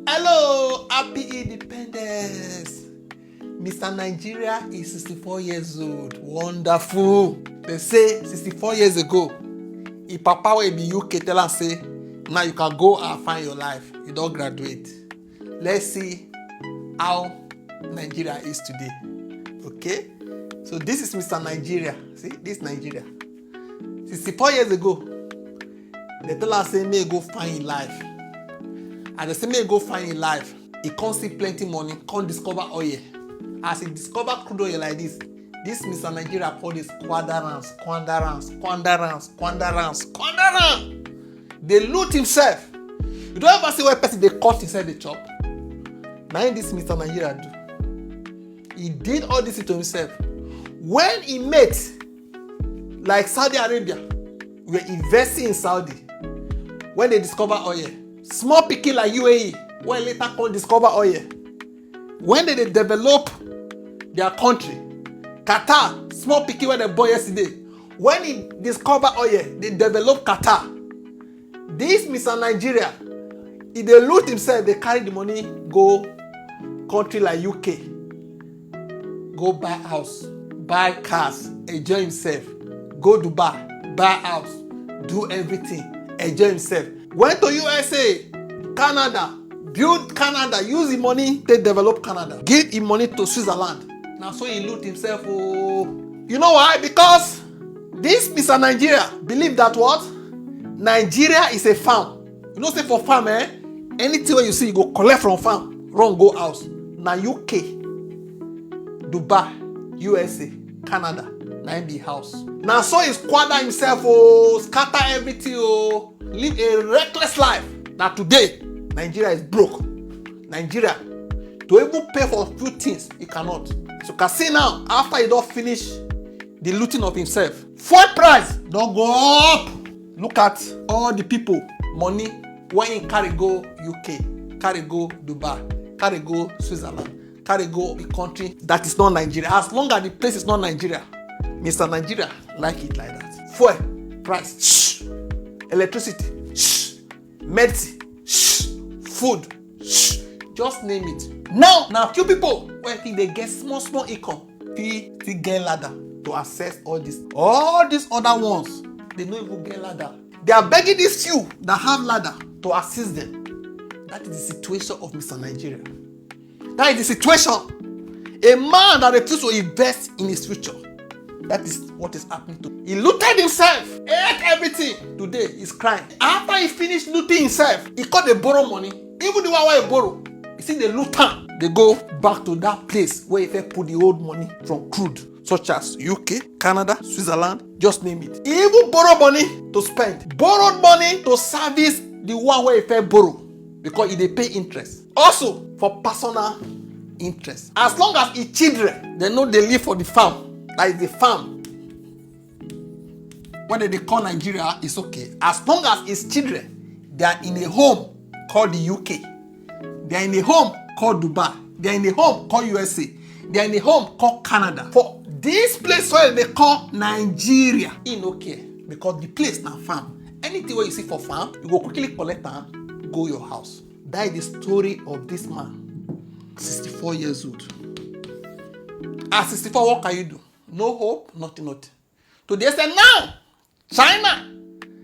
Hello, happy independence. Mr. Nigeria is 64 years old. Wonderful. They say 64 years ago, if Papa will be UK, tell am say, now you can go and find your life. You don't graduate. Let's see how Nigeria is today. Okay? So this is Mr. Nigeria. See, this Nigeria. 64 years ago, they tell us say, may go find your life. And they say, may go find your life. He can't see plenty money, can't discover oil. As he discover crude oil like this Mr. Nigeria call this squanderance. They loot himself. You don't ever see where person they cut inside the chop. Now this Mr. Nigeria do. He did all this to himself. When he met, like Saudi Arabia, we were investing in Saudi. When they discover oil, small pikin like UAE, when later can discover oil. When they develop their country, Qatar, small pikin when they born yesterday. When he discover oil, they develop Qatar. This Mr. Nigeria, if they loot himself, they carry the money, go country like UK, go buy house, buy cars, enjoy himself, go Dubai, buy house, do everything, enjoy himself. Went to USA, Canada, build Canada, use the money to develop Canada. Give him money to Switzerland. Now so he loot himself. Oh. You know why? Because this Mr. Nigeria believe that what? Nigeria is a farm. You know say for farm, anything you see, you go collect from farm, run go house. Now UK, Dubai, USA, Canada, now be house. Now so he squander himself, scatter everything, live a reckless life. Now today, Nigeria is broke. Nigeria, to even pay for a few things, he cannot. So you can see now, after he don't finish the looting of himself, fuel price don't go up. Look at all the people, money, when he carry go UK, carry go Dubai, carry go Switzerland, carry go a country that is not Nigeria. As long as the place is not Nigeria, Mr. Nigeria like it like that. Fuel price, shh. Electricity, shh. Medicine, shh. Food, shh. Just name it. Now few people when think they get small income, they get ladder to access all this. All these other ones, they don't even get ladder. They are begging these few that have ladder to assist them. That is the situation of Mr. Nigeria. That is the situation. A man that refuses to invest in his future. That is what is happening to him. He looted himself, ate everything. Today he's crying. After he finished looting himself, he called they borrow money. Even the one where he borrow, you see the looter, they go back to that place where he put the old money from crude, such as UK, Canada, Switzerland, just name it. He even borrowed money to spend. Borrowed money to service the one where he borrow, because they pay interest. Also, for personal interest. As long as his children, they know they live for the farm. That is the farm. Whether they call Nigeria, is okay. As long as his children, they are in a home called the UK. They are in a home called Dubai. They are in a home called USA. They are in a home called Canada. For this place where they call Nigeria, he no care. Because the place now farm. Anything where you see for farm, you go quickly collect and go your house. That is the story of this man. 64 years old. At 64, what can you do? No hope, nothing. Today say now, China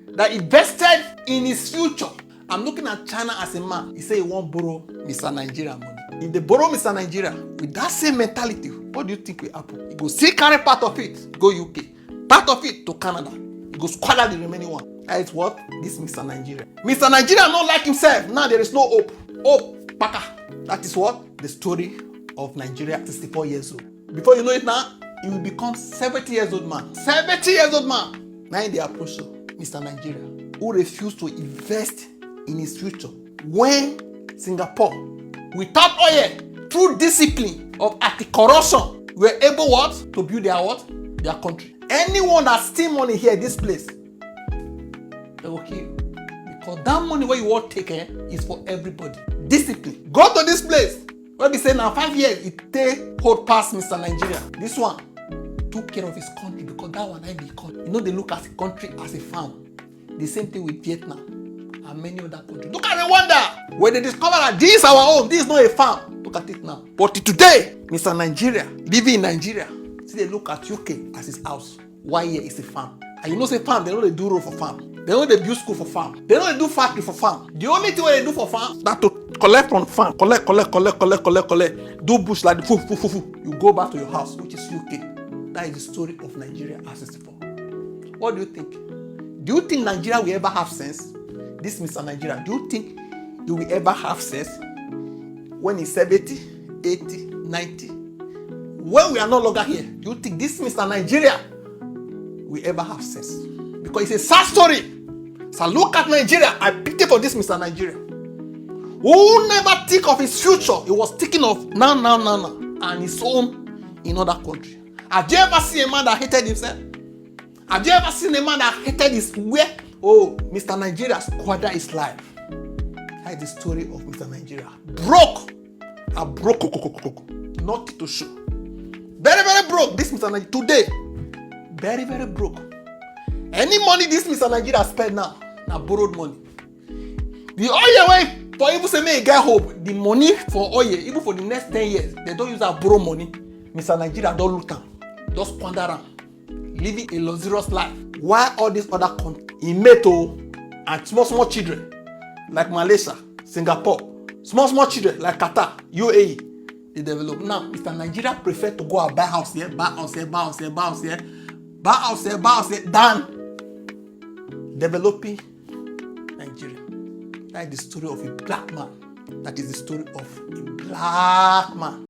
that invested in his future. I'm looking at China as a man. He say he won't borrow Mr. Nigeria money. If they borrow Mr. Nigeria with that same mentality, what do you think will happen? He go still carry part of it, go UK, part of it to Canada. He go squander the remaining one. That is what this Mr. Nigeria. Mr. Nigeria not like himself. Now there is no hope. Hope, paka. That is what the story of Nigeria, 64 years old. Before you know it now, he will become 70 years old man. 70 years old man. Now they approach Mr. Nigeria, who refused to invest in his future. When Singapore, without oil, through discipline of anti-corruption, were able what? To build their what? Their country. Anyone that steal money here, this place, they will kill you. Because that money where you want to take is for everybody. Discipline. Go to this place. Where we say now 5 years, it take hold past Mr. Nigeria. This one took care of his country because that one I be country. You know they look at the country as a farm. The same thing with Vietnam and many other countries. Look at Rwanda. When they discover that this is our own, this is not a farm, look at it now. But today, Mr. Nigeria, living in Nigeria, see they look at UK as his house. Why here is a farm? And you know say farm, they know they do road for farm. They know they build school for farm. They know they do factory for farm. The only thing they do for farm is that to collect from farm, collect. Do bush like the you go back to your house, which is UK. That is the story of Nigeria as 64. What do you think? Do you think Nigeria will ever have sense? This Mr. Nigeria, do you think you will ever have sense when he's 70, 80, 90? When we are no longer here, do you think this Mr. Nigeria will ever have sense? Because it's a sad story. So look at Nigeria. I pity for this Mr. Nigeria, who never think of his future. He was thinking of now, and his own in other country. Have you ever seen a man that hated himself? Have you ever seen a man that hated his where? Oh, Mr. Nigeria squandered his life. That is the story of Mr. Nigeria. Broke. Nothing to show. Very, very broke. This Mr. Nigeria today. Very, very broke. Any money this Mr. Nigeria spend now borrowed money. The oil way for even say may get hope. The money for oil, even for the next 10 years, they don't use that borrow money. Mr. Nigeria don't look am, just squander am, living a luxurious life. Why all these other countries in Meto and small children like Malaysia, Singapore, small children like Qatar, UAE, they develop. Now, Mr. Nigeria prefer to go and buy house here, than developing Nigeria. That is the story of a black man. That is the story of a black man.